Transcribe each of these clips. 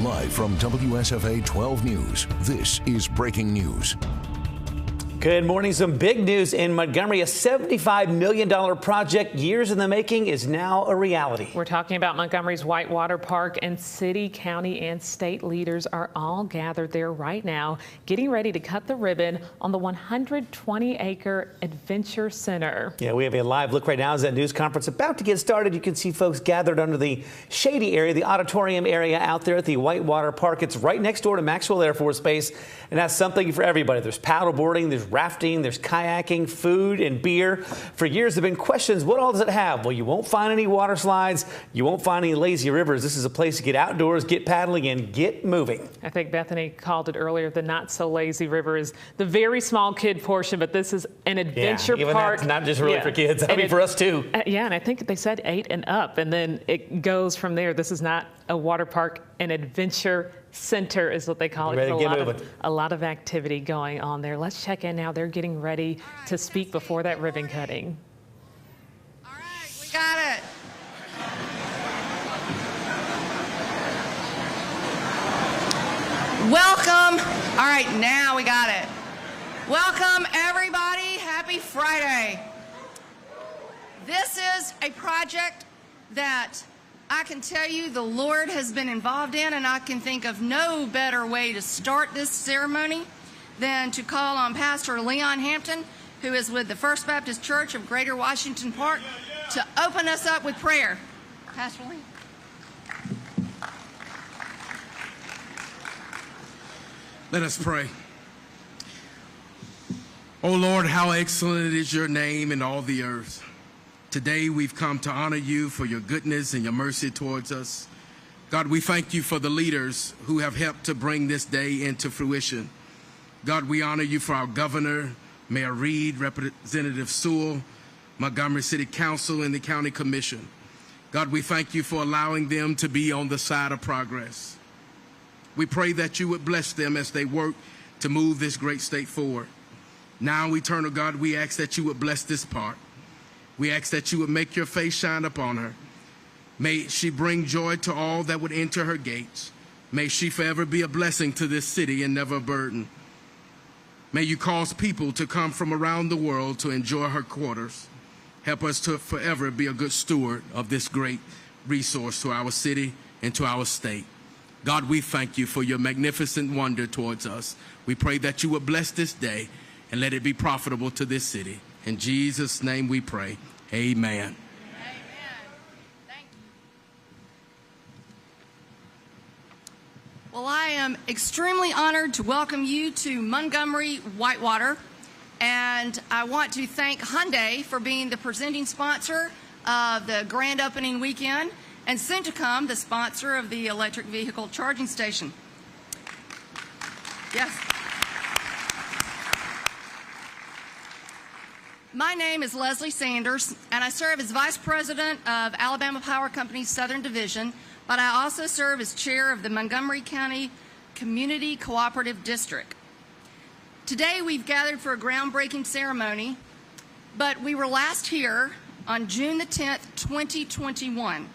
Live from WSFA 12 News, this is Breaking News. Good morning. Some big news in Montgomery. A $75 million project, years in the making, is now a reality. We're talking about Montgomery's Whitewater Park, and city, county, and state leaders are all gathered there right now, getting ready to cut the ribbon on the 120-acre Adventure Center. Yeah, we have a live look right now as that news conference about to get started. You can see folks gathered under the shady area, the auditorium area out there at the Whitewater Park. It's right next door to Maxwell Air Force Base, and that's something for everybody. There's paddleboarding, there's rafting, there's kayaking, food, and beer. For years, there have been questions, what all does it have? Well, you won't find any water slides. You won't find any lazy rivers. This is a place to get outdoors, get paddling, and get moving. I think Bethany called it earlier, the not so lazy river is the very small kid portion, but this is an adventure even park. That's not just really for kids. I mean, for us too. Yeah, and I think they said 8 and up, and then it goes from there. This is not a water park, an adventure center is what they call it. A lot of activity going on there. Let's check in now. They're getting ready to speak before that ribbon cutting. All right, we got it. Welcome. All right, now we got it. Welcome, everybody. Happy Friday. This is a project that I can tell you the Lord has been involved in, and I can think of no better way to start this ceremony than to call on Pastor Leon Hampton, who is with the First Baptist Church of Greater Washington Park, to open us up with prayer. Pastor Leon. Let us pray. Oh Lord, how excellent is your name in all the earth. Today we've come to honor you for your goodness and your mercy towards us. God, we thank you for the leaders who have helped to bring this day into fruition. God, we honor you for our governor, Mayor Reed, Representative Sewell, Montgomery City Council, and the County Commission. God, we thank you for allowing them to be on the side of progress. We pray that you would bless them as they work to move this great state forward. Now, eternal God, we ask that you would bless this park. We ask that you would make your face shine upon her. May she bring joy to all that would enter her gates. May she forever be a blessing to this city and never a burden. May you cause people to come from around the world to enjoy her quarters. Help us to forever be a good steward of this great resource to our city and to our state. God, we thank you for your magnificent wonder towards us. We pray that you would bless this day and let it be profitable to this city. In Jesus' name we pray. Amen. Amen. Thank you. Well, I am extremely honored to welcome you to Montgomery Whitewater, and I want to thank Hyundai for being the presenting sponsor of the grand opening weekend, and soon to come, the sponsor of the electric vehicle charging station. Yes. My name is Leslie Sanders, and I serve as Vice President of Alabama Power Company's Southern Division, but I also serve as Chair of the Montgomery County Community Cooperative District. Today we've gathered for a groundbreaking ceremony, but we were last here on June the 10th, 2021.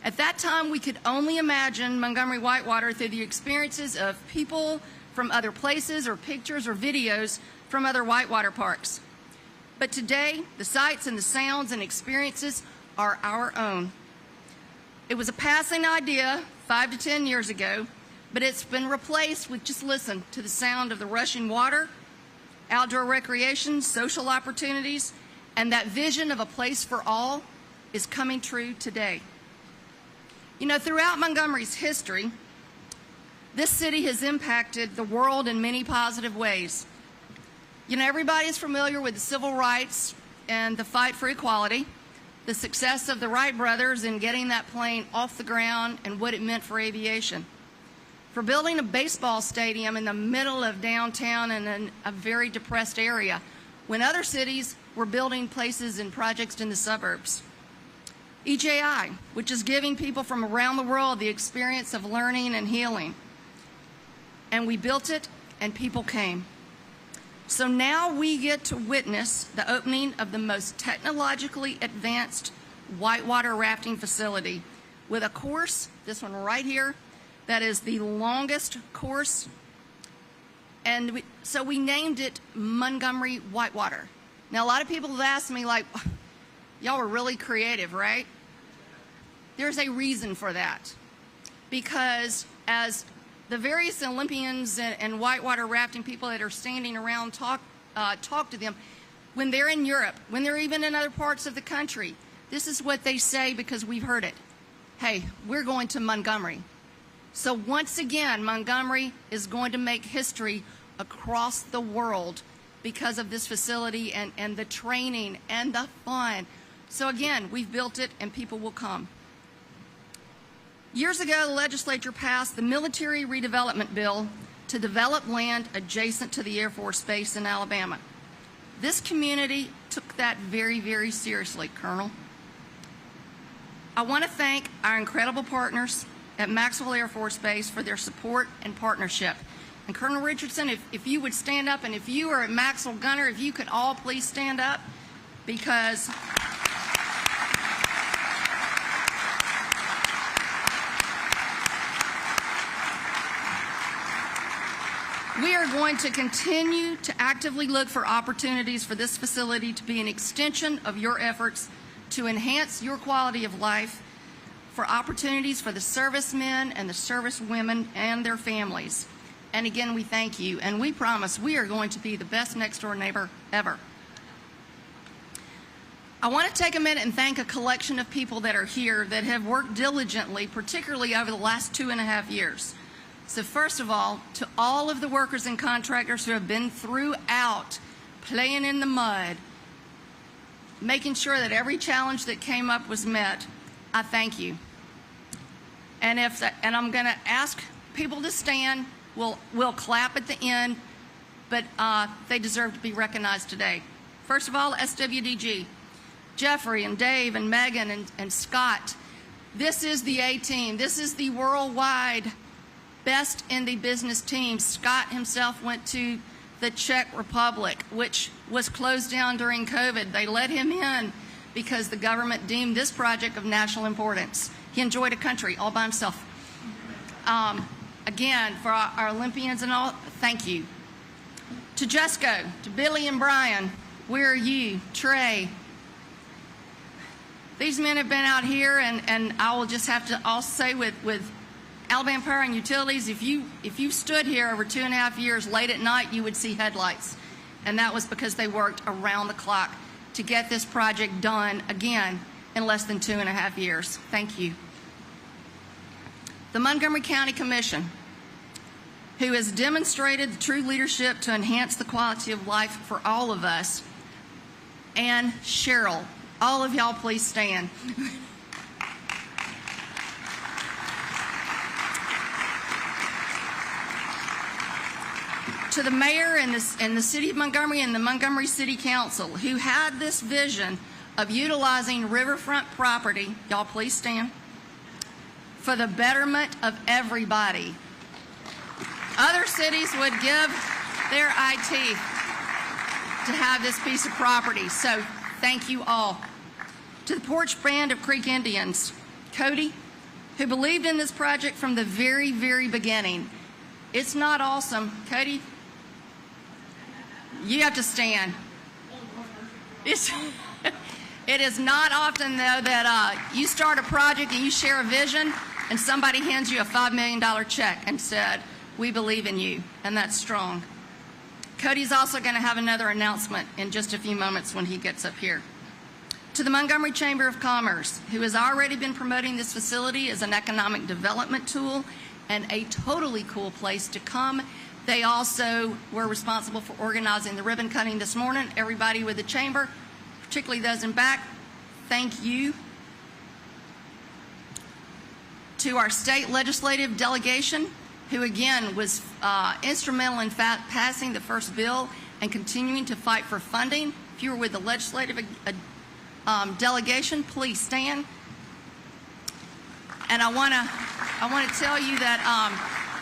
At that time, we could only imagine Montgomery Whitewater through the experiences of people from other places or pictures or videos from other whitewater parks. But today, the sights and the sounds and experiences are our own. It was a passing idea 5 to 10 years ago, but it's been replaced with just listen to the sound of the rushing water, outdoor recreation, social opportunities, and that vision of a place for all is coming true today. You know, throughout Montgomery's history, this city has impacted the world in many positive ways. You know, everybody is familiar with the civil rights and the fight for equality, the success of the Wright brothers in getting that plane off the ground and what it meant for aviation, for building a baseball stadium in the middle of downtown in a very depressed area when other cities were building places and projects in the suburbs. EJI, which is giving people from around the world the experience of learning and healing. And we built it, and people came. So now we get to witness the opening of the most technologically advanced whitewater rafting facility with a course, this one right here, that is the longest course. And so we named it Montgomery Whitewater. Now, a lot of people have asked me, like, y'all were really creative, right? There's a reason for that. Because as the various Olympians and whitewater rafting people that are standing around talk to them, when they're in Europe, when they're even in other parts of the country, this is what they say because we've heard it. Hey, we're going to Montgomery. So once again, Montgomery is going to make history across the world because of this facility and the training and the fun. So again, we've built it and people will come. Years ago, the legislature passed the Military Redevelopment Bill to develop land adjacent to the Air Force Base in Alabama. This community took that very, very seriously, Colonel. I want to thank our incredible partners at Maxwell Air Force Base for their support and partnership. And Colonel Richardson, if you would stand up, and if you are at Maxwell Gunner, if you could all please stand up, because we are going to continue to actively look for opportunities for this facility to be an extension of your efforts to enhance your quality of life, for opportunities for the servicemen and the servicewomen and their families. And again, we thank you, and we promise we are going to be the best next-door neighbor ever. I want to take a minute and thank a collection of people that are here that have worked diligently, particularly over the last 2.5 years. So first of all, to all of the workers and contractors who have been throughout, playing in the mud, making sure that every challenge that came up was met, I thank you. And I'm going to ask people to stand. We'll clap at the end, but they deserve to be recognized today. First of all, SWDG, Jeffrey and Dave and Megan and Scott. This is the A-team. This is the worldwide best in the business team. Scott himself went to the Czech Republic, which was closed down during COVID. They let him in because the government deemed this project of national importance. He enjoyed a country all by himself. Again, for our Olympians and all, thank you. To Jesco, to Billy and Brian, where are you? Trey. These men have been out here, and I will just have to also say with Alabama Power and Utilities, if you stood here over 2.5 years late at night, you would see headlights. And that was because they worked around the clock to get this project done, again, in less than 2.5 years. Thank you. The Montgomery County Commission, who has demonstrated the true leadership to enhance the quality of life for all of us. And Cheryl, all of y'all please stand. To the mayor and the city of Montgomery and the Montgomery City Council, who had this vision of utilizing riverfront property, y'all please stand, for the betterment of everybody. Other cities would give their eye teeth to have this piece of property, so thank you all. To the Porch Band of Creek Indians, Cody, who believed in this project from the very, very beginning. It's not awesome. Cody, you have to stand. It is not often, though, that you start a project and you share a vision and somebody hands you a $5 million check and said, we believe in you, and that's strong. Cody's also going to have another announcement in just a few moments when he gets up here. To the Montgomery Chamber of Commerce, who has already been promoting this facility as an economic development tool and a totally cool place to come. They also were responsible for organizing the ribbon cutting this morning. Everybody with the chamber, particularly those in back, thank you. To our state legislative delegation, who again was instrumental in passing the first bill and continuing to fight for funding. If you were with the legislative delegation, please stand. And I want to tell you that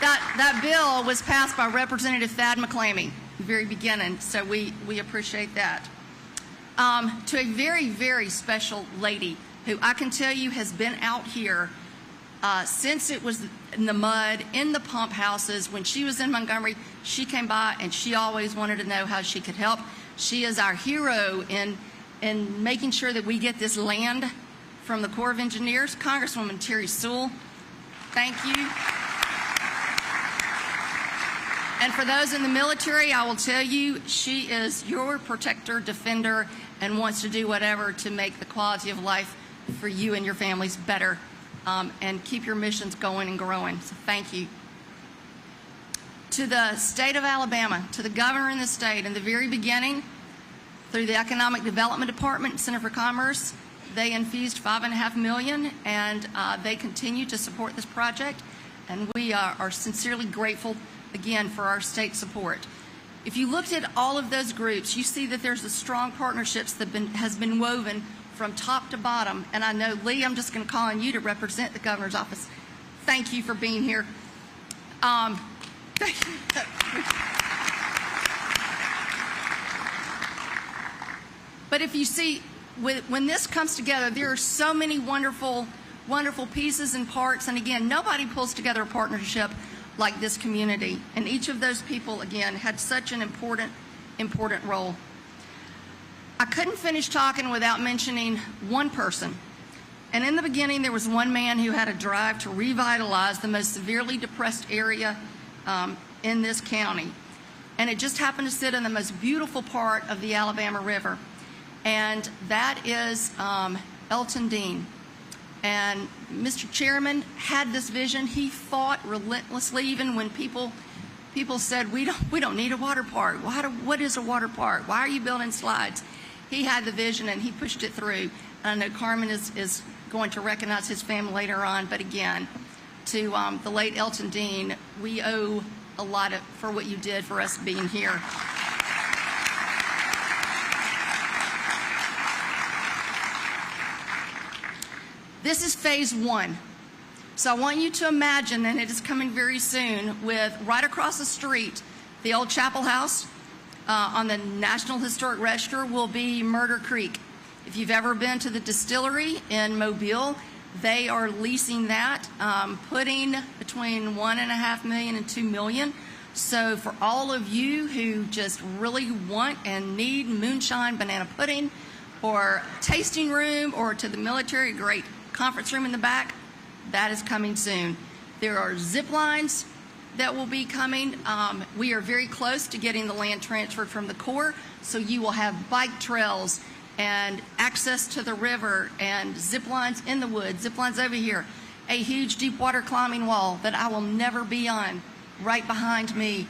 that bill was passed by Representative Thad McClammy at the very beginning, so we appreciate that. To a very, very special lady who I can tell you has been out here Since it was in the mud, in the pump houses, when she was in Montgomery, she came by and she always wanted to know how she could help. She is our hero in making sure that we get this land from the Corps of Engineers. Congresswoman Terry Sewell, thank you. And for those in the military, I will tell you, she is your protector, defender, and wants to do whatever to make the quality of life for you and your families better, and keep your missions going and growing. So thank you. To the state of Alabama, to the governor in the state, in the very beginning, through the Economic Development Department and Center for Commerce, they infused $5.5 million, and they continue to support this project, and we are sincerely grateful again for our state support. If you looked at all of those groups, you see that there's a strong partnerships that has been woven from top to bottom. And I know, Lee, I'm just going to call on you to represent the governor's office. Thank you for being here. But if you see, when this comes together, there are so many wonderful, wonderful pieces and parts. And again, nobody pulls together a partnership like this community. And each of those people, again, had such an important role. I couldn't finish talking without mentioning one person. And in the beginning, there was one man who had a drive to revitalize the most severely depressed area in this county. And it just happened to sit in the most beautiful part of the Alabama River. And that is Elton Dean. And Mr. Chairman had this vision. He fought relentlessly, even when people said, we don't need a water park. What is a water park? Why are you building slides? He had the vision and he pushed it through. And I know Carmen is going to recognize his family later on. But again, to the late Elton Dean, we owe a lot for what you did for us being here. This is phase one. So I want you to imagine, and it is coming very soon, with right across the street, the old Chapel House on the National Historic Register will be Murder Creek. If you've ever been to the distillery in Mobile, they are leasing that, putting between $1.5 million and $2 million. So for all of you who just really want and need moonshine banana pudding, or tasting room, or to the military, great conference room in the back, that is coming soon. There are zip lines that will be coming. We are very close to getting the land transferred from the Corps, so you will have bike trails and access to the river and zip lines in the woods, zip lines over here, a huge deep water climbing wall that I will never be on right behind me.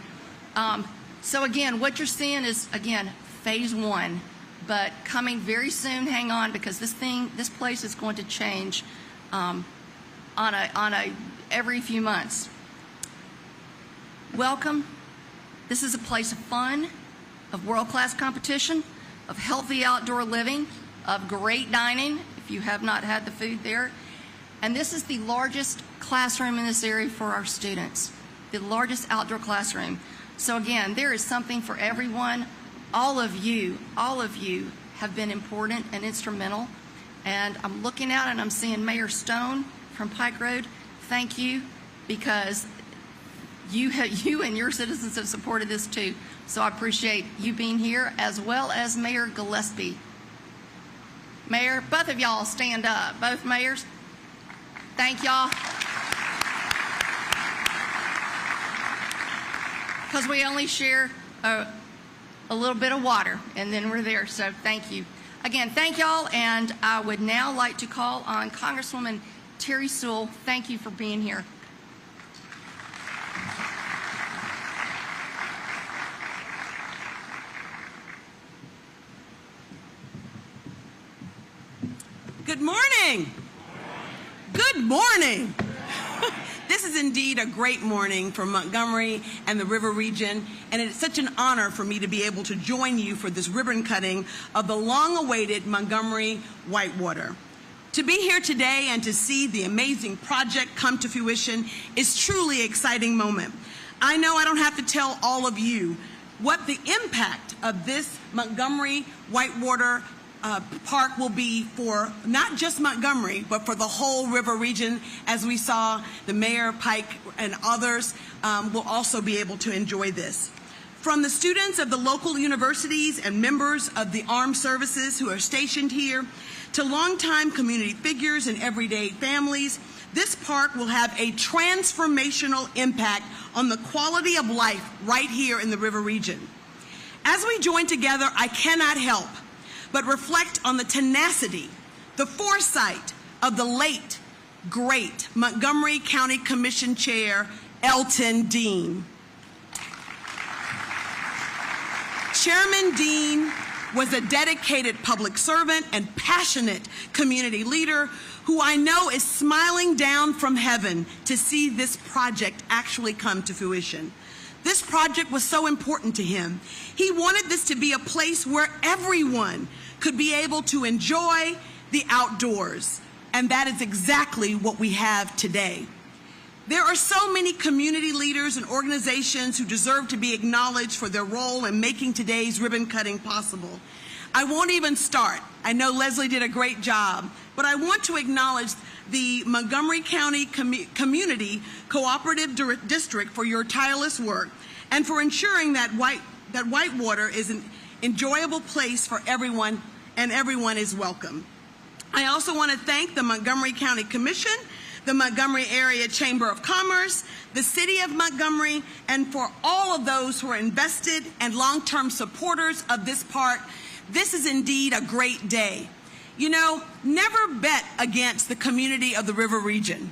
So again, what you're seeing is, again, phase one. But coming very soon, hang on, because this place is going to change on a every few months. Welcome. This is a place of fun, of world-class competition, of healthy outdoor living, of great dining, if you have not had the food there. And this is the largest classroom in this area for our students, the largest outdoor classroom. So again, there is something for everyone. All of you have been important and instrumental. And I'm looking out and I'm seeing Mayor Stone from Pike Road. Thank you, because you and your citizens have supported this too. So I appreciate you being here, as well as Mayor Gillespie. Mayor, both of y'all stand up, both mayors. Thank y'all. Because we only share a little bit of water, and then we're there, so thank you. Again, thank y'all, and I would now like to call on Congresswoman Terry Sewell. Thank you for being here. Good morning. Good morning. This is indeed a great morning for Montgomery and the River region, and it's such an honor for me to be able to join you for this ribbon cutting of the long-awaited Montgomery Whitewater. To be here today and to see the amazing project come to fruition is truly an exciting moment. I know I don't have to tell all of you what the impact of this Montgomery Whitewater park will be for not just Montgomery, but for the whole river region. As we saw, the mayor, Pike, and others will also be able to enjoy this. From the students of the local universities and members of the armed services who are stationed here, to longtime community figures and everyday families, this park will have a transformational impact on the quality of life right here in the river region. As we join together, I cannot help but reflect on the tenacity, the foresight of the late, great Montgomery County Commission Chair, Elton Dean. Chairman Dean was a dedicated public servant and passionate community leader who I know is smiling down from heaven to see this project actually come to fruition. This project was so important to him. He wanted this to be a place where everyone could be able to enjoy the outdoors, and that is exactly what we have today. There are so many community leaders and organizations who deserve to be acknowledged for their role in making today's ribbon cutting possible. I won't even start. I know Leslie did a great job, but I want to acknowledge the Montgomery County Community Cooperative District for your tireless work and for ensuring that Whitewater is an enjoyable place for everyone and everyone is welcome. I also want to thank the Montgomery County Commission, the Montgomery Area Chamber of Commerce, the City of Montgomery, and for all of those who are invested and long-term supporters of this park. This is indeed a great day. You know, never bet against the community of the river region.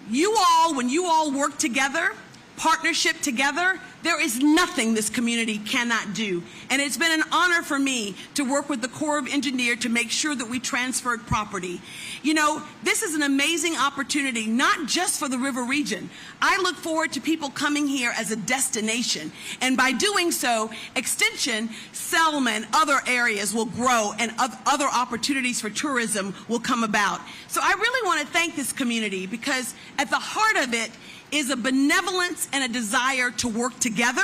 You all, when you all work together, partnership together, there is nothing this community cannot do. And it's been an honor for me to work with the Corps of Engineers to make sure that we transferred property. You know, this is an amazing opportunity, not just for the river region. I look forward to people coming here as a destination. And by doing so, Extension, Selma, and other areas will grow and other opportunities for tourism will come about. So I really want to thank this community because at the heart of it is a benevolence and a desire to work together.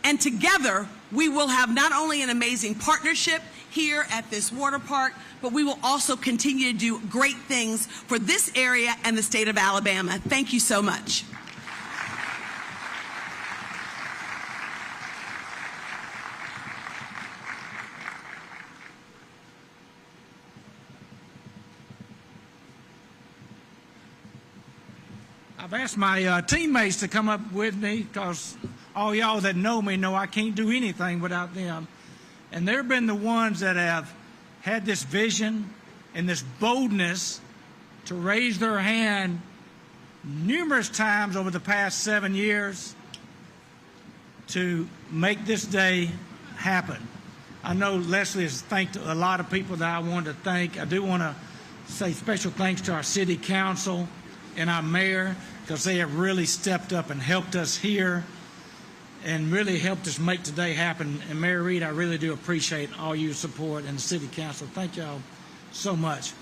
And together, we will have not only an amazing partnership here at this water park, but we will also continue to do great things for this area and the state of Alabama. Thank you so much. I've asked my teammates to come up with me because all y'all that know me know I can't do anything without them. And they've been the ones that have had this vision and this boldness to raise their hand numerous times over the past 7 years to make this day happen. I know Leslie has thanked a lot of people that I wanted to thank. I do want to say special thanks to our city council and our mayor because they have really stepped up and helped us here and really helped us make today happen. And Mayor Reed, I really do appreciate all your support and the City Council. Thank y'all so much.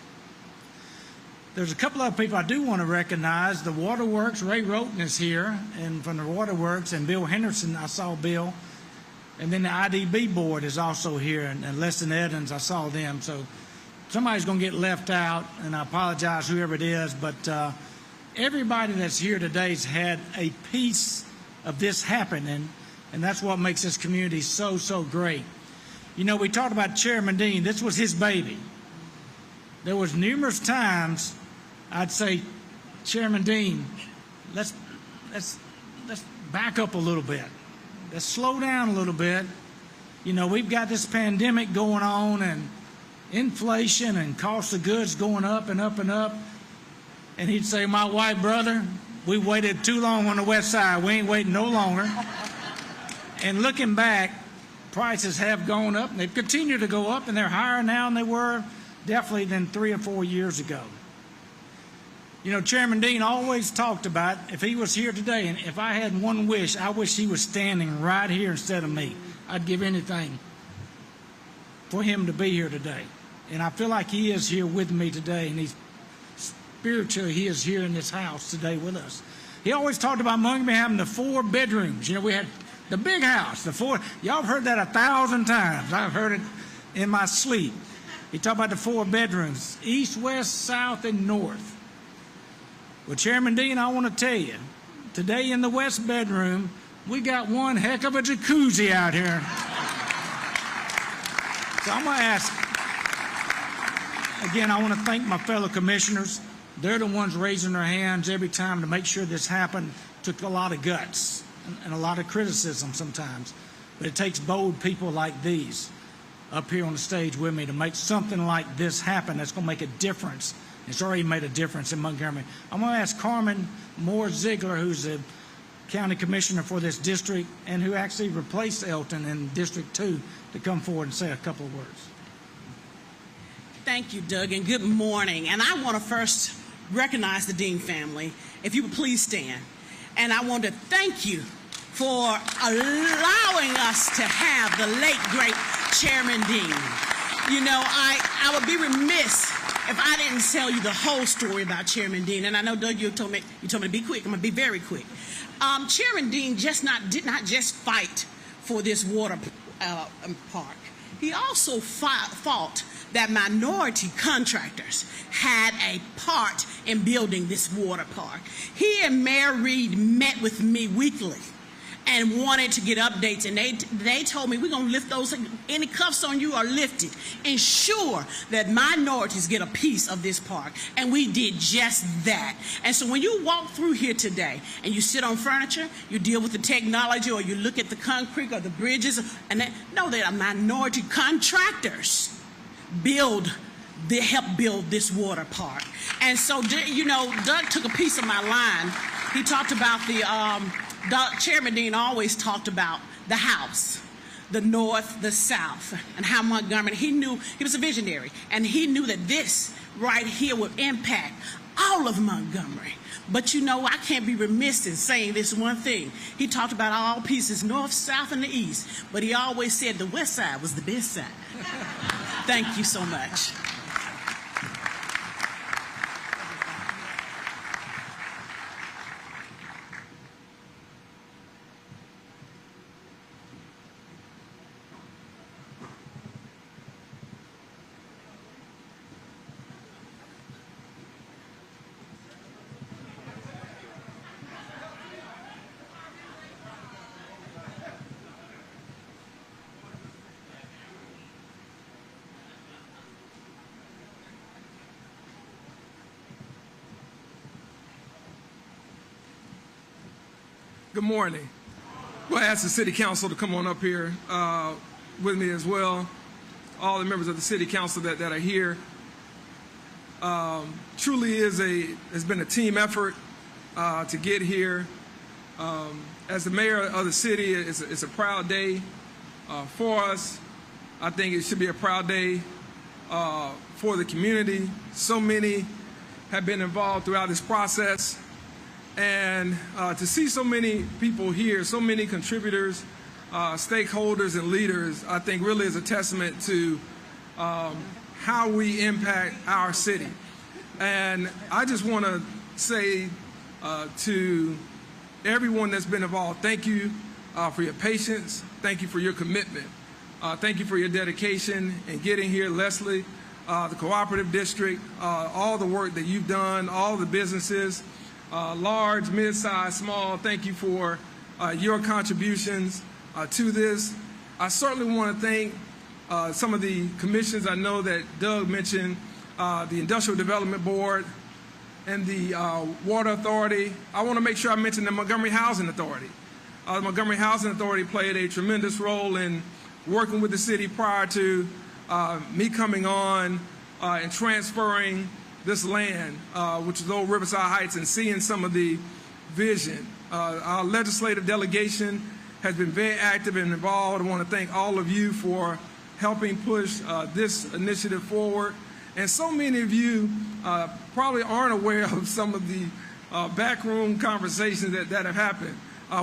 There's a couple of people I do want to recognize. The Waterworks, Ray Roten is here, and from the Waterworks, and Bill Henderson, I saw Bill. And then the IDB board is also here, and Leslie Evans, I saw them. So somebody's going to get left out, and I apologize, whoever it is, but everybody that's here today has had a piece of this happening, and that's what makes this community so, so great. You know, we talked about Chairman Dean. This was his baby. There was numerous times I'd say, Chairman Dean, let's back up a little bit. Let's slow down a little bit. You know, we've got this pandemic going on and inflation and cost of goods going up and up and up. And he'd say, my white brother, we waited too long on the west side. We ain't waiting no longer. And looking back, prices have gone up, and they've continued to go up, and they're higher now than they were definitely than 3 or 4 years ago. You know, Chairman Dean always talked about if he was here today, and if I had one wish, I wish he was standing right here instead of me. I'd give anything for him to be here today. And I feel like he is here with me today, and he's spiritually, he is here in this house today with us. He always talked about Montgomery having the 4 bedrooms. You know, we had the big house, the 4. Y'all have heard that 1,000 times. I've heard it in my sleep. He talked about the 4 bedrooms, east, west, south, and north. Well, Chairman Dean, I want to tell you, today in the west bedroom, we got one heck of a jacuzzi out here. So I'm going to ask, again, I want to thank my fellow commissioners. They're the ones raising their hands every time to make sure this happened. Took a lot of guts and a lot of criticism sometimes. But it takes bold people like these up here on the stage with me to make something like this happen that's going to make a difference. It's already made a difference in Montgomery. I'm going to ask Carmen Moore-Ziegler, who's the county commissioner for this district and who actually replaced Elton in District 2, to come forward and say a couple of words. Thank you, Doug, and good morning. And I want to first recognize the Dean family. If you would please stand. And I want to thank you for allowing us to have the late, great Chairman Dean. You know, I would be remiss if I didn't tell you the whole story about Chairman Dean. And I know, Doug, you told me to be quick. I'm going to be very quick. Chairman Dean did not just fight for this water park. He also fought that minority contractors had a part in building this water park. He and Mayor Reed met with me weekly and wanted to get updates, and they told me, we're going to lift those, any cuffs on you are lifted. Ensure that minorities get a piece of this park, and we did just that. And so when you walk through here today and you sit on furniture, you deal with the technology, or you look at the concrete or the bridges, and know that minority contractors help build this water park. And so, you know, Doug took a piece of my line. He talked about Chairman Dean always talked about the house, the north, the south, and how Montgomery, he knew, he was a visionary, and he knew that this right here would impact all of Montgomery. But you know, I can't be remiss in saying this one thing. He talked about all pieces, north, south, and the east, but he always said the west side was the best side. Thank you so much. Good morning. Well, I ask the City Council to come on up here with me as well. All the members of the City Council that are here. Truly has been a team effort to get here. As the mayor of the city, it's a proud day for us. I think it should be a proud day for the community. So many have been involved throughout this process. And to see so many people here, so many contributors, stakeholders, and leaders, I think really is a testament to how we impact our city. And I just want to say to everyone that's been involved, thank you for your patience. Thank you for your commitment. Thank you for your dedication in getting here. Leslie, the cooperative district, all the work that you've done, all the businesses, large, mid-sized, small, thank you for your contributions to this. I certainly want to thank some of the commissions. I know that Doug mentioned the Industrial Development Board and the Water Authority. I want to make sure I mention the Montgomery Housing Authority. The Montgomery Housing Authority played a tremendous role in working with the city prior to me coming on and transferring this land, which is Old Riverside Heights, and seeing some of the vision. Our legislative delegation has been very active and involved. I want to thank all of you for helping push this initiative forward. And so many of you probably aren't aware of some of the backroom conversations that have happened.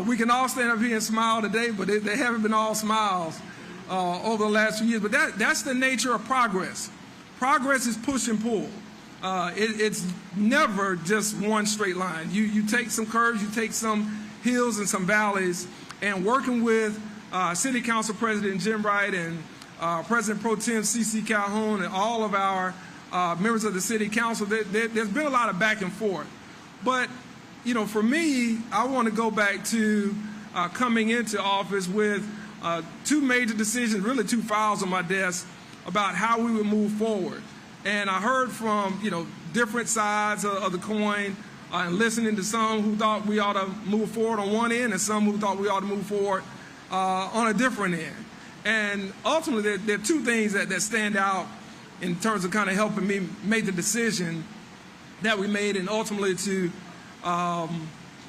We can all stand up here and smile today, but they haven't been all smiles over the last few years. But that's the nature of progress. Progress is push and pull. It's never just one straight line. You take some curves, you take some hills and some valleys, and working with City Council President Jim Wright and President Pro Tem C.C. Calhoun, and all of our members of the City Council. There's been a lot of back and forth. But, you know, for me, I want to go back to coming into office with two major decisions, really two files on my desk about how we would move forward. And I heard from, you know, different sides of the coin, and listening to some who thought we ought to move forward on one end and some who thought we ought to move forward on a different end. And ultimately, there are two things that stand out in terms of kind of helping me make the decision that we made, and ultimately to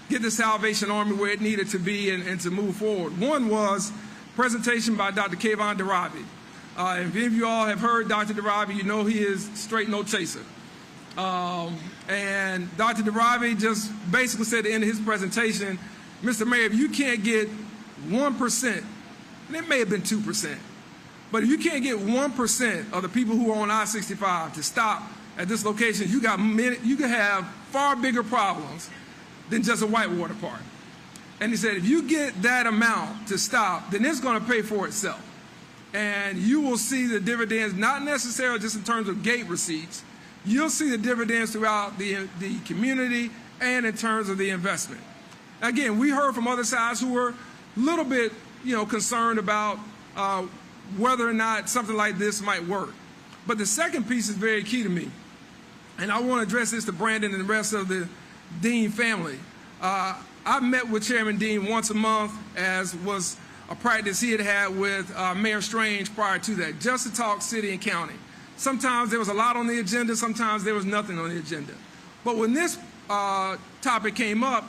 get the Salvation Army where it needed to be and to move forward. One was presentation by Dr. Kayvon Darabi. If any of you all have heard Dr. Darabi, you know he is straight no chaser. And Dr. Darabi just basically said at the end of his presentation, Mr. Mayor, if you can't get 1%, and it may have been 2%, but if you can't get 1% of the people who are on I-65 to stop at this location, you can have far bigger problems than just a whitewater park. And he said, if you get that amount to stop, then it's going to pay for itself. And you will see the dividends, not necessarily just in terms of gate receipts. You'll see the dividends throughout the community and in terms of the investment. Again, we heard from other sides who were a little bit, you know, concerned about whether or not something like this might work. But the second piece is very key to me. And I want to address this to Brandon and the rest of the Dean family. I met with Chairman Dean once a month, as was a practice he had with Mayor Strange prior to that, just to talk city and county. Sometimes there was a lot on the agenda, sometimes there was nothing on the agenda. But when this topic came up,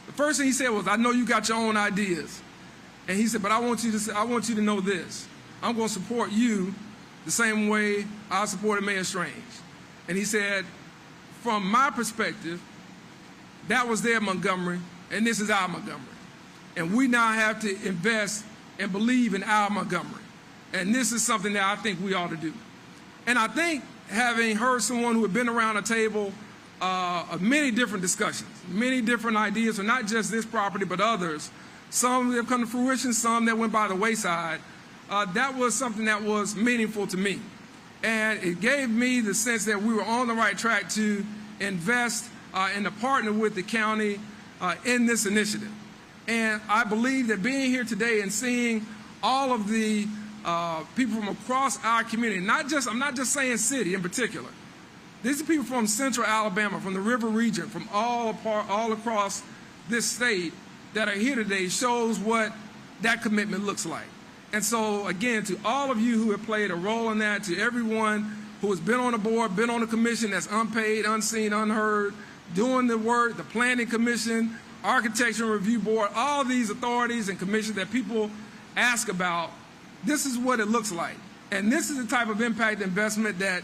the first thing he said was, I know you got your own ideas. And he said, but I want you to know this. I'm going to support you the same way I supported Mayor Strange. And he said, from my perspective, that was their Montgomery, and this is our Montgomery. And we now have to invest and believe in our Montgomery. And this is something that I think we ought to do. And I think, having heard someone who had been around a table of many different discussions, many different ideas, so not just this property, but others, some that have come to fruition, some that went by the wayside, that was something that was meaningful to me. And it gave me the sense that we were on the right track to invest and to partner with the county in this initiative. And I believe that being here today and seeing all of the people from across our community, I'm not just saying city in particular. These are people from central Alabama, from the river region, from all across this state that are here today, shows what that commitment looks like. And so, again, to all of you who have played a role in that, to everyone who has been on the board, been on the commission that's unpaid, unseen, unheard, doing the work, the Planning Commission, Architecture Review Board, all these authorities and commissions that people ask about, this is what it looks like. And this is the type of impact investment that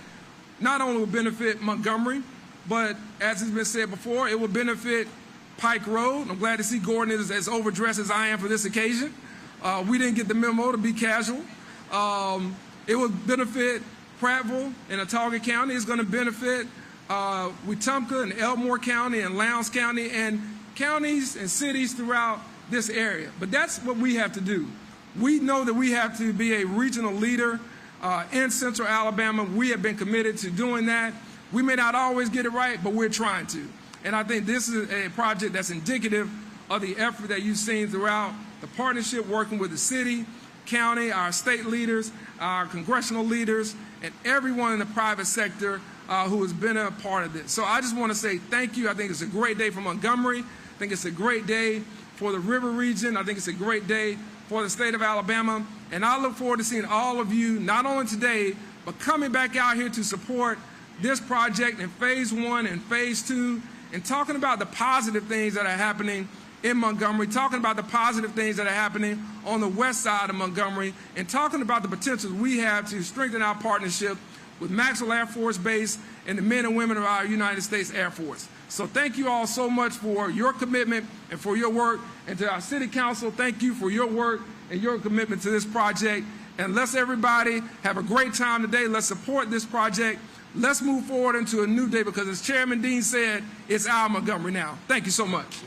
not only will benefit Montgomery, but as has been said before, it will benefit Pike Road. I'm glad to see Gordon is as overdressed as I am for this occasion. We didn't get the memo to be casual. It will benefit Prattville and Autauga County. It's going to benefit Wetumpka and Elmore County and Lowndes County and counties and cities throughout this area. But that's what we have to do. We know that we have to be a regional leader in central Alabama. We have been committed to doing that. We may not always get it right, but we're trying to. And I think this is a project that's indicative of the effort that you've seen throughout the partnership, working with the city, county, our state leaders, our congressional leaders, and everyone in the private sector who has been a part of this. So I just want to say thank you. I think it's a great day for Montgomery. I think it's a great day for the river region. I think it's a great day for the state of Alabama. And I look forward to seeing all of you, not only today, but coming back out here to support this project in phase 1 and phase 2, and talking about the positive things that are happening in Montgomery, talking about the positive things that are happening on the west side of Montgomery, and talking about the potential we have to strengthen our partnership with Maxwell Air Force Base and the men and women of our United States Air Force. So thank you all so much for your commitment and for your work. And to our City Council, thank you for your work and your commitment to this project. And let's everybody have a great time today. Let's support this project. Let's move forward into a new day, because as Chairman Dean said, it's our Montgomery now. Thank you so much.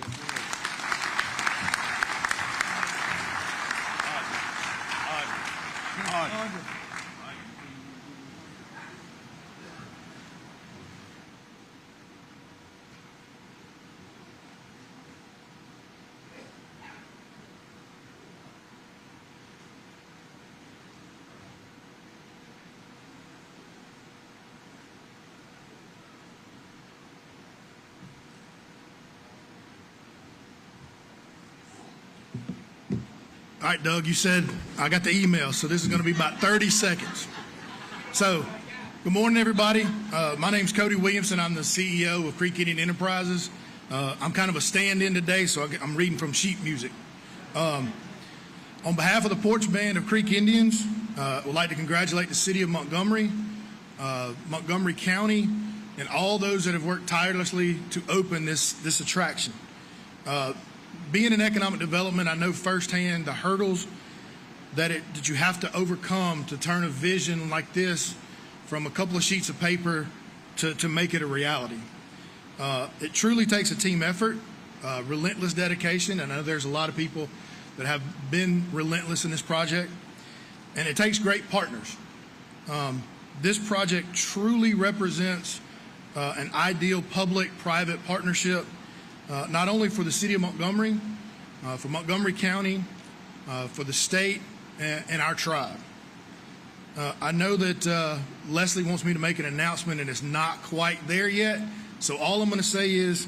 All right, Doug, you said I got the email, so this is going to be about 30 seconds. So, good morning, everybody. My name's Cody Williamson. I'm the CEO of Creek Indian Enterprises. I'm kind of a stand-in today, so I'm reading from sheet music. On behalf of the Porch Band of Creek Indians, I would like to congratulate the City of Montgomery, Montgomery County, and all those that have worked tirelessly to open this attraction. Being in economic development, I know firsthand the hurdles that you have to overcome to turn a vision like this from a couple of sheets of paper to make it a reality. It truly takes a team effort, relentless dedication. I know there's a lot of people that have been relentless in this project, and it takes great partners. This project truly represents an ideal public-private partnership, not only for the City of Montgomery, for Montgomery County, for the state, and our tribe. I know that Leslie wants me to make an announcement, and it's not quite there yet. So all I'm going to say is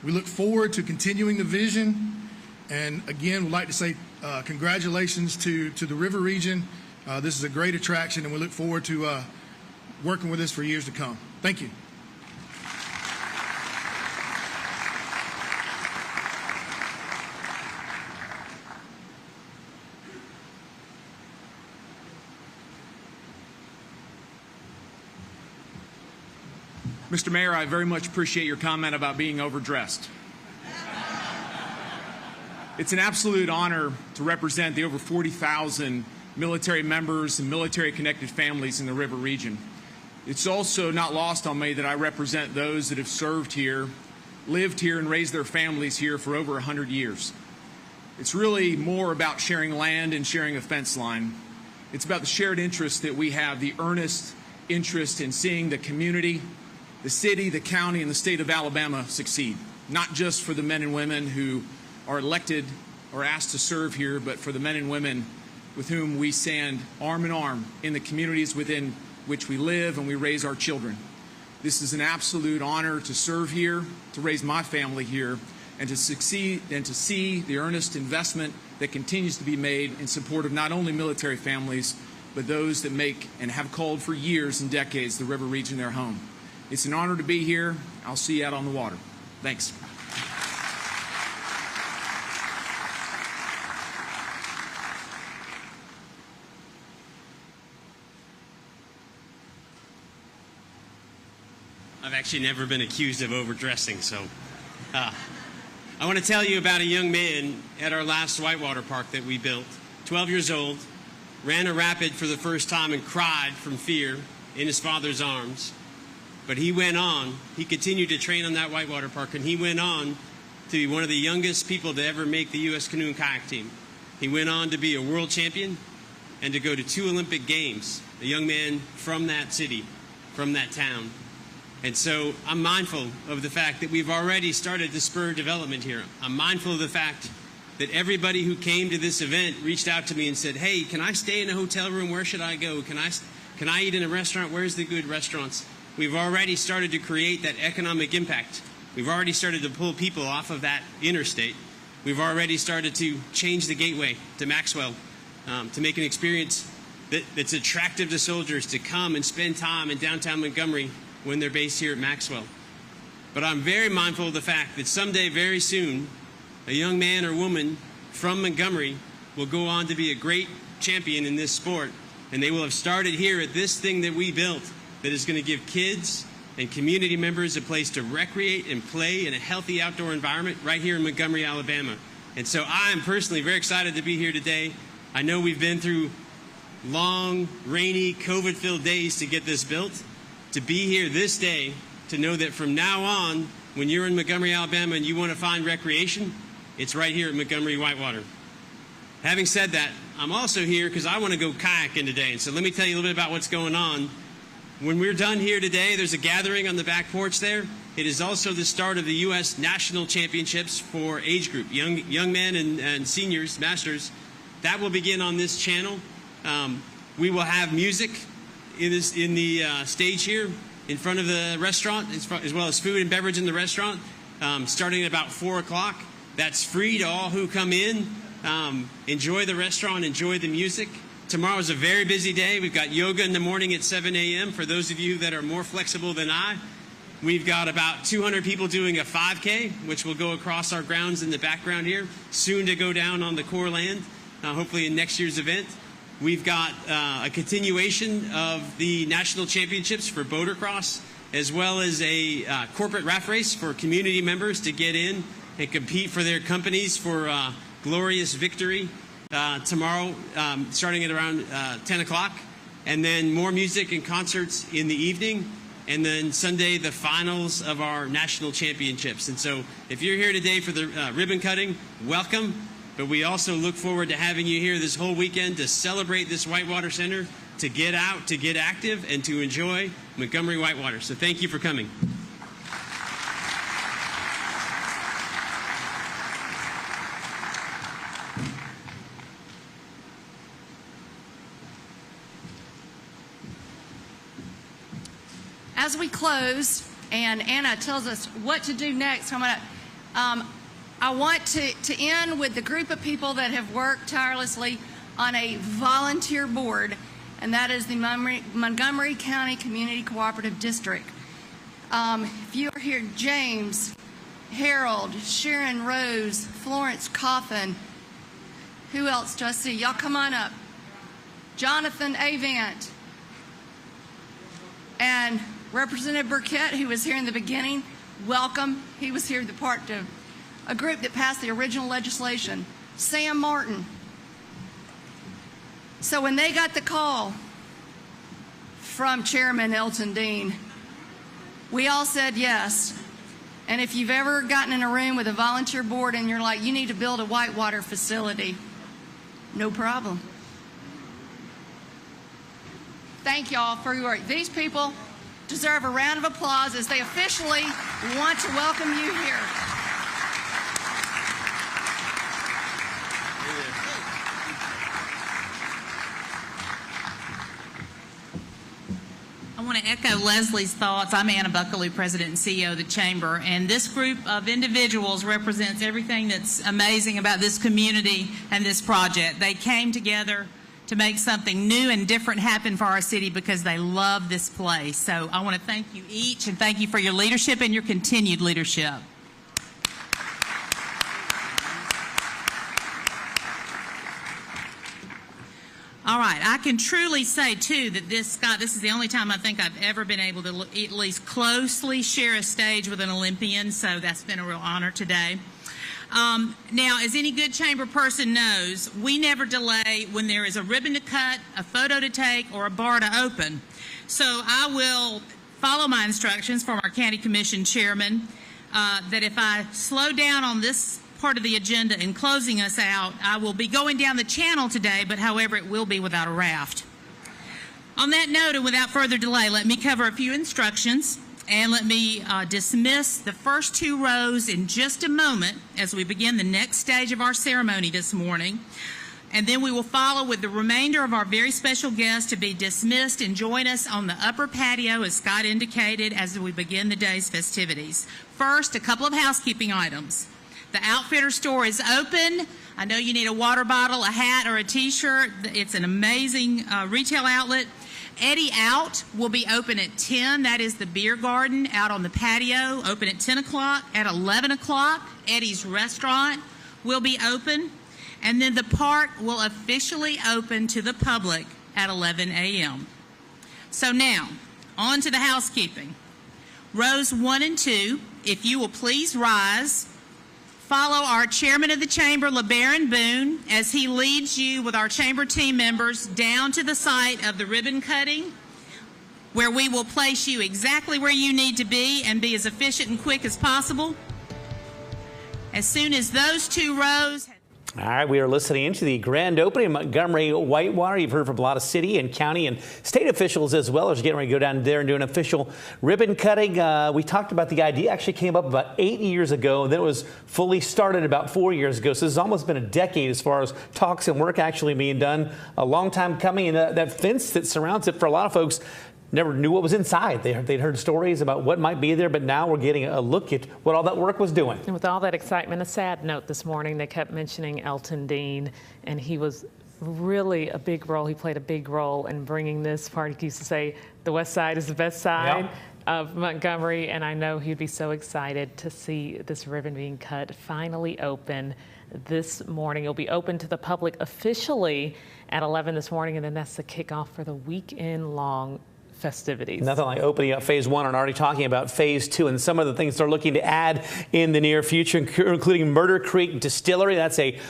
we look forward to continuing the vision. And again, we'd like to say congratulations to the River Region. This is a great attraction, and we look forward to working with this for years to come. Thank you. Mr. Mayor, I very much appreciate your comment about being overdressed. It's an absolute honor to represent the over 40,000 military members and military-connected families in the River Region. It's also not lost on me that I represent those that have served here, lived here, and raised their families here for over 100 years. It's really more about sharing land and sharing a fence line. It's about the shared interest that we have, the earnest interest in seeing the community, the city, the county, and the state of Alabama succeed, not just for the men and women who are elected or asked to serve here, but for the men and women with whom we stand arm in arm in the communities within which we live and we raise our children. This is an absolute honor to serve here, to raise my family here, and to succeed and to see the earnest investment that continues to be made in support of not only military families, but those that make and have called for years and decades the River Region their home. It's an honor to be here. I'll see you out on the water. Thanks. I've actually never been accused of overdressing, so I want to tell you about a young man at our last whitewater park that we built, 12 years old, ran a rapid for the first time and cried from fear in his father's arms. But he went on, he continued to train on that whitewater park, and he went on to be one of the youngest people to ever make the U.S. canoe and kayak team. He went on to be a world champion and to go to 2 Olympic Games, a young man from that city, from that town. And so I'm mindful of the fact that we've already started to spur development here. I'm mindful of the fact that everybody who came to this event reached out to me and said, hey, can I stay in a hotel room? Where should I go? Can I eat in a restaurant? Where's the good restaurants? We've already started to create that economic impact. We've already started to pull people off of that interstate. We've already started to change the gateway to Maxwell to make an experience that's attractive to soldiers to come and spend time in downtown Montgomery when they're based here at Maxwell. But I'm very mindful of the fact that someday, very soon, a young man or woman from Montgomery will go on to be a great champion in this sport, and they will have started here at this thing that we built that is going to give kids and community members a place to recreate and play in a healthy outdoor environment right here in Montgomery, Alabama. And so I am personally very excited to be here today. I know we've been through long, rainy, COVID-filled days to get this built. To be here this day, to know that from now on, when you're in Montgomery, Alabama and you want to find recreation, it's right here at Montgomery Whitewater. Having said that, I'm also here because I want to go kayaking today. And so let me tell you a little bit about what's going on. When we're done here today, there's a gathering on the back porch there. It is also the start of the U.S. National Championships for age group, young men and seniors, masters. That will begin on this channel. We will have music in the stage here in front of the restaurant, as well as food and beverage in the restaurant, starting at about 4 o'clock. That's free to all who come in. Enjoy the restaurant, enjoy the music. Tomorrow is a very busy day. We've got yoga in the morning at 7 a.m. for those of you that are more flexible than I. We've got about 200 people doing a 5K, which will go across our grounds in the background here, soon to go down on the core land, hopefully in next year's event. We've got a continuation of the national championships for boater cross, as well as a corporate raft race for community members to get in and compete for their companies for glorious victory tomorrow, starting at around 10 o'clock. And then more music and concerts in the evening. And then Sunday, the finals of our national championships. And so if you're here today for the ribbon cutting, welcome. But we also look forward to having you here this whole weekend to celebrate this Whitewater Center, to get out, to get active, and to enjoy Montgomery Whitewater. So thank you for coming. As we close, and Anna tells us what to do next, I want to end with the group of people that have worked tirelessly on a volunteer board, and that is the Montgomery County Community Cooperative District. If you are here, James, Harold, Sharon Rose, Florence Coffin, who else do I see? Y'all come on up. Jonathan Avant, and Representative Burkett, who was here in the beginning, welcome. He was here to a group that passed the original legislation. Sam Martin. So when they got the call from Chairman Elton Dean, we all said yes. And if you've ever gotten in a room with a volunteer board and you're like, you need to build a whitewater facility, no problem. Thank y'all for your work. These people deserve a round of applause as they officially want to welcome you here. I want to echo Leslie's thoughts. I'm Anna Buckaloo, President and CEO of the Chamber, and this group of individuals represents everything that's amazing about this community and this project. They came together to make something new and different happen for our city because they love this place. So I want to thank you each and thank you for your leadership and your continued leadership. All right, I can truly say, too, that Scott, this is the only time I think I've ever been able to at least closely share a stage with an Olympian, so that's been a real honor today. Now, as any good chamber person knows, we never delay when there is a ribbon to cut, a photo to take, or a bar to open. So I will follow my instructions from our County Commission Chairman that if I slow down on this part of the agenda in closing us out, I will be going down the channel today, but however, it will be without a raft. On that note, and without further delay, let me cover a few instructions. And let me dismiss the first two rows in just a moment as we begin the next stage of our ceremony this morning. And then we will follow with the remainder of our very special guests to be dismissed and join us on the upper patio, as Scott indicated, as we begin the day's festivities. First, a couple of housekeeping items. The Outfitter store is open. I know you need a water bottle, a hat, or a t-shirt. It's an amazing retail outlet. Eddie Out will be open at 10. That is the beer garden out on the patio, open at 10 o'clock. At 11 o'clock, Eddie's restaurant will be open. And then the park will officially open to the public at 11 a.m. So now, on to the housekeeping. Rows 1 and 2, if you will please rise. Follow our Chairman of the Chamber, LeBaron Boone, as he leads you with our Chamber team members down to the site of the ribbon cutting, where we will place you exactly where you need to be and be as efficient and quick as possible. As soon as those two rows... All right, we are listening into the grand opening of Montgomery Whitewater. You've heard from a lot of city and county and state officials as well as getting ready to go down there and do an official ribbon cutting. We talked about the idea actually came up about 8 years ago, and then it was fully started about 4 years ago. So this has almost been a decade as far as talks and work actually being done. A long time coming, and that fence that surrounds it for a lot of folks never knew what was inside. They'd heard stories about what might be there, but now we're getting a look at what all that work was doing. And with all that excitement, a sad note this morning, they kept mentioning Elton Dean, and he was really a big role. He played a big role in bringing this party. He used to say, the west side is the best side of Montgomery, and I know he'd be so excited to see this ribbon being cut finally open this morning. It'll be open to the public officially at 11 this morning, and then that's the kickoff for the weekend-long festivities. Nothing like opening up phase 1 and already talking about phase 2 and some of the things they're looking to add in the near future, including Murder Creek Distillery. That's a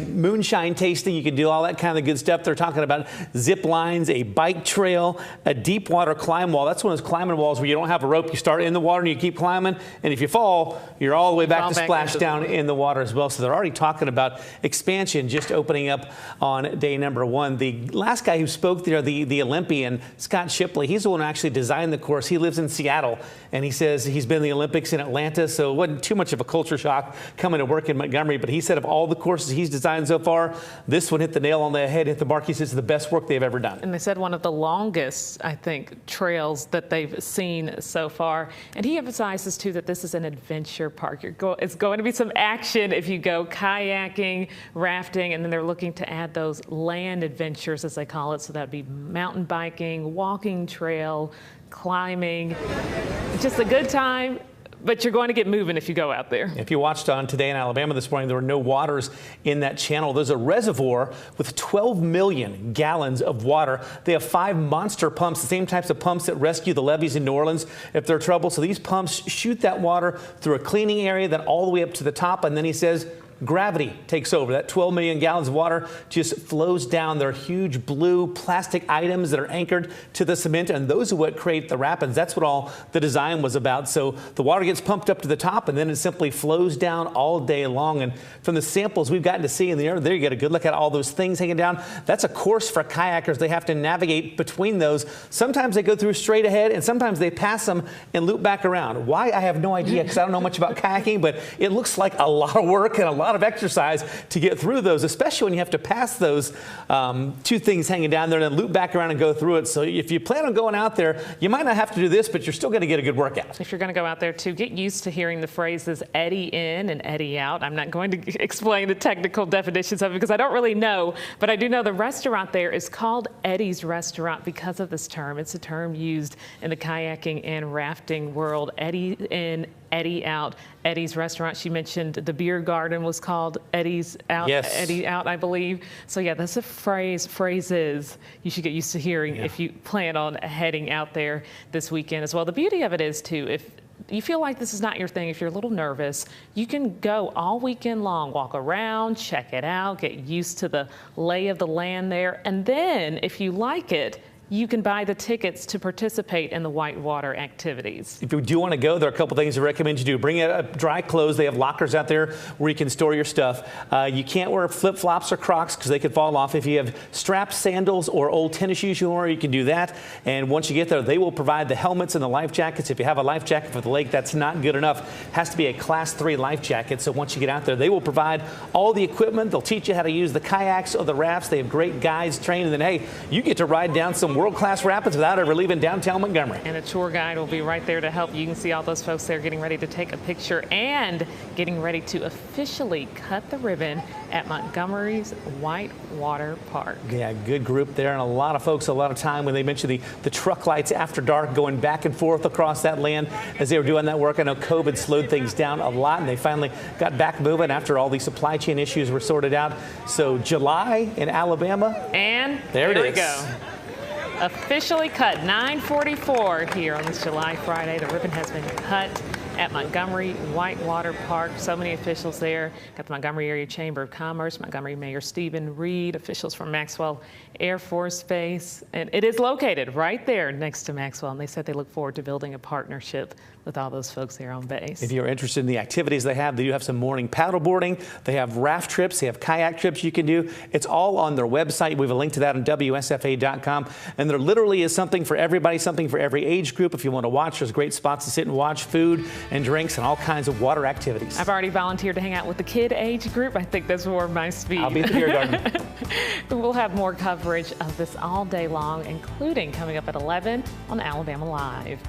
moonshine tasting. You can do all that kind of good stuff. They're talking about zip lines, a bike trail, a deep water climb wall. That's one of those climbing walls where you don't have a rope. You start in the water and you keep climbing, and if you fall, you're all the way back to splash down in the water as well. So they're already talking about expansion just opening up on day number 1. The last guy who spoke there, the Olympian, Scott Shipley, he's the one who actually designed the course. He lives in Seattle, and he says he's been in the Olympics in Atlanta, so it wasn't too much of a culture shock coming to work in Montgomery. But he said of all the courses he's designed so far, this one hit the nail on the head, hit the mark. He says it's the best work they've ever done. And they said one of the longest, I think, trails that they've seen so far. And he emphasizes, too, that this is an adventure park. It's going to be some action if you go kayaking, rafting, and then they're looking to add those land adventures, as they call it. So that'd be mountain biking, walking trail, climbing. It's just a good time, but you're going to get moving if you go out there. If you watched on Today in Alabama this morning, there were no waters in that channel. There's a reservoir with 12 million gallons of water. They have 5 monster pumps, the same types of pumps that rescue the levees in New Orleans if they're trouble. So these pumps shoot that water through a cleaning area, then all the way up to the top. And then he says, gravity takes over. That 12 million gallons of water just flows down. They're huge blue plastic items that are anchored to the cement, and those are what create the rapids. That's what all the design was about. So the water gets pumped up to the top, and then it simply flows down all day long. And from the samples we've gotten to see in the air, there you get a good look at all those things hanging down. That's a course for kayakers. They have to navigate between those. Sometimes they go through straight ahead, and sometimes they pass them and loop back around. Why? I have no idea, because I don't know much about kayaking, but it looks like a lot of work and a lot of exercise to get through those, especially when you have to pass those 2 things hanging down there and then loop back around and go through it. So if you plan on going out there, you might not have to do this, but you're still going to get a good workout. If you're going to go out there too, get used to hearing the phrases eddy in and eddy out. I'm not going to explain the technical definitions of it because I don't really know, but I do know the restaurant there is called Eddie's Restaurant because of this term. It's a term used in the kayaking and rafting world. Eddy in, Eddie out. Eddie's Restaurant, she mentioned the beer garden was called Eddie's Out, yes. Eddie Out, I believe. So yeah, that's a phrases you should get used to hearing if you plan on heading out there this weekend as well. The beauty of it is too, if you feel like this is not your thing, if you're a little nervous, you can go all weekend long, walk around, check it out, get used to the lay of the land there. And then if you like it, you can buy the tickets to participate in the whitewater activities. If you do want to go, there are a couple things I recommend you do. Bring dry clothes. They have lockers out there where you can store your stuff. You can't wear flip-flops or Crocs because they could fall off. If you have strapped sandals or old tennis shoes you wear, you can do that. And once you get there, they will provide the helmets and the life jackets. If you have a life jacket for the lake, that's not good enough. It has to be a Class 3 life jacket. So once you get out there, they will provide all the equipment. They'll teach you how to use the kayaks or the rafts. They have great guides trained. And then, hey, you get to ride down some world-class rapids without ever leaving downtown Montgomery. And a tour guide will be right there to help. You can see all those folks there getting ready to take a picture and getting ready to officially cut the ribbon at Montgomery's Whitewater Park. Yeah, good group there, and a lot of folks, a lot of time when they mentioned the truck lights after dark going back and forth across that land as they were doing that work. I know COVID slowed things down a lot, and they finally got back moving after all these supply chain issues were sorted out. So July in Alabama. And there it is. We go. Officially cut 9:44 here on this July Friday. The ribbon has been cut at Montgomery Whitewater Park. So many officials there. Got the Montgomery Area Chamber of Commerce, Montgomery Mayor Stephen Reed, officials from Maxwell Air Force Base. And it is located right there next to Maxwell. And they said they look forward to building a partnership with all those folks there on base. If you're interested in the activities they do have some morning paddle boarding. They have raft trips. They have kayak trips you can do. It's all on their website. We have a link to that on WSFA.com. And there literally is something for everybody, something for every age group. If you want to watch, there's great spots to sit and watch, food and drinks and all kinds of water activities. I've already volunteered to hang out with the kid age group. I think that's more my speed. I'll be at the beer garden. We'll have more coverage of this all day long, including coming up at 11 on Alabama Live.